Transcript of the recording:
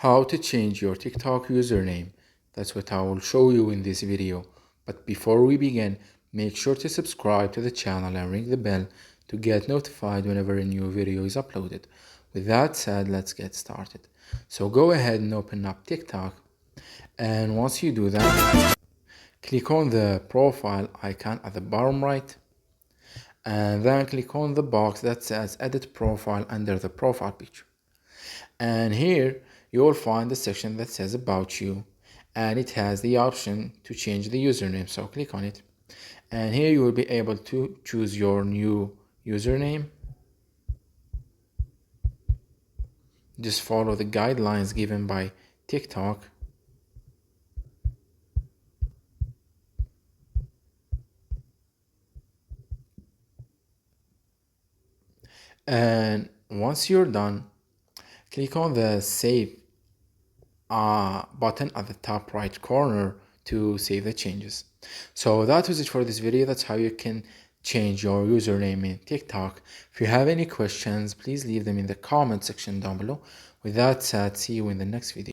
How to change your TikTok username. That's what I will show you in this video. But before we begin, make sure to subscribe to the channel and ring the bell to get notified whenever a new video is uploaded. With that said, let's get started. So go ahead and open up TikTok. And once you do that, click on the profile icon at the bottom right. And then click on the box that says edit profile under the profile picture. And here you will find the section that says about you, and it has the option to change the username, so click on it. And here you will be able to choose your new username. Just follow the guidelines given by TikTok. And once you're done, click on the save button at the top right corner to save the changes. So that was it for this video. That's how you can change your username in TikTok. If you have any questions, please leave them in the comment section down below. With that said, see you in the next video.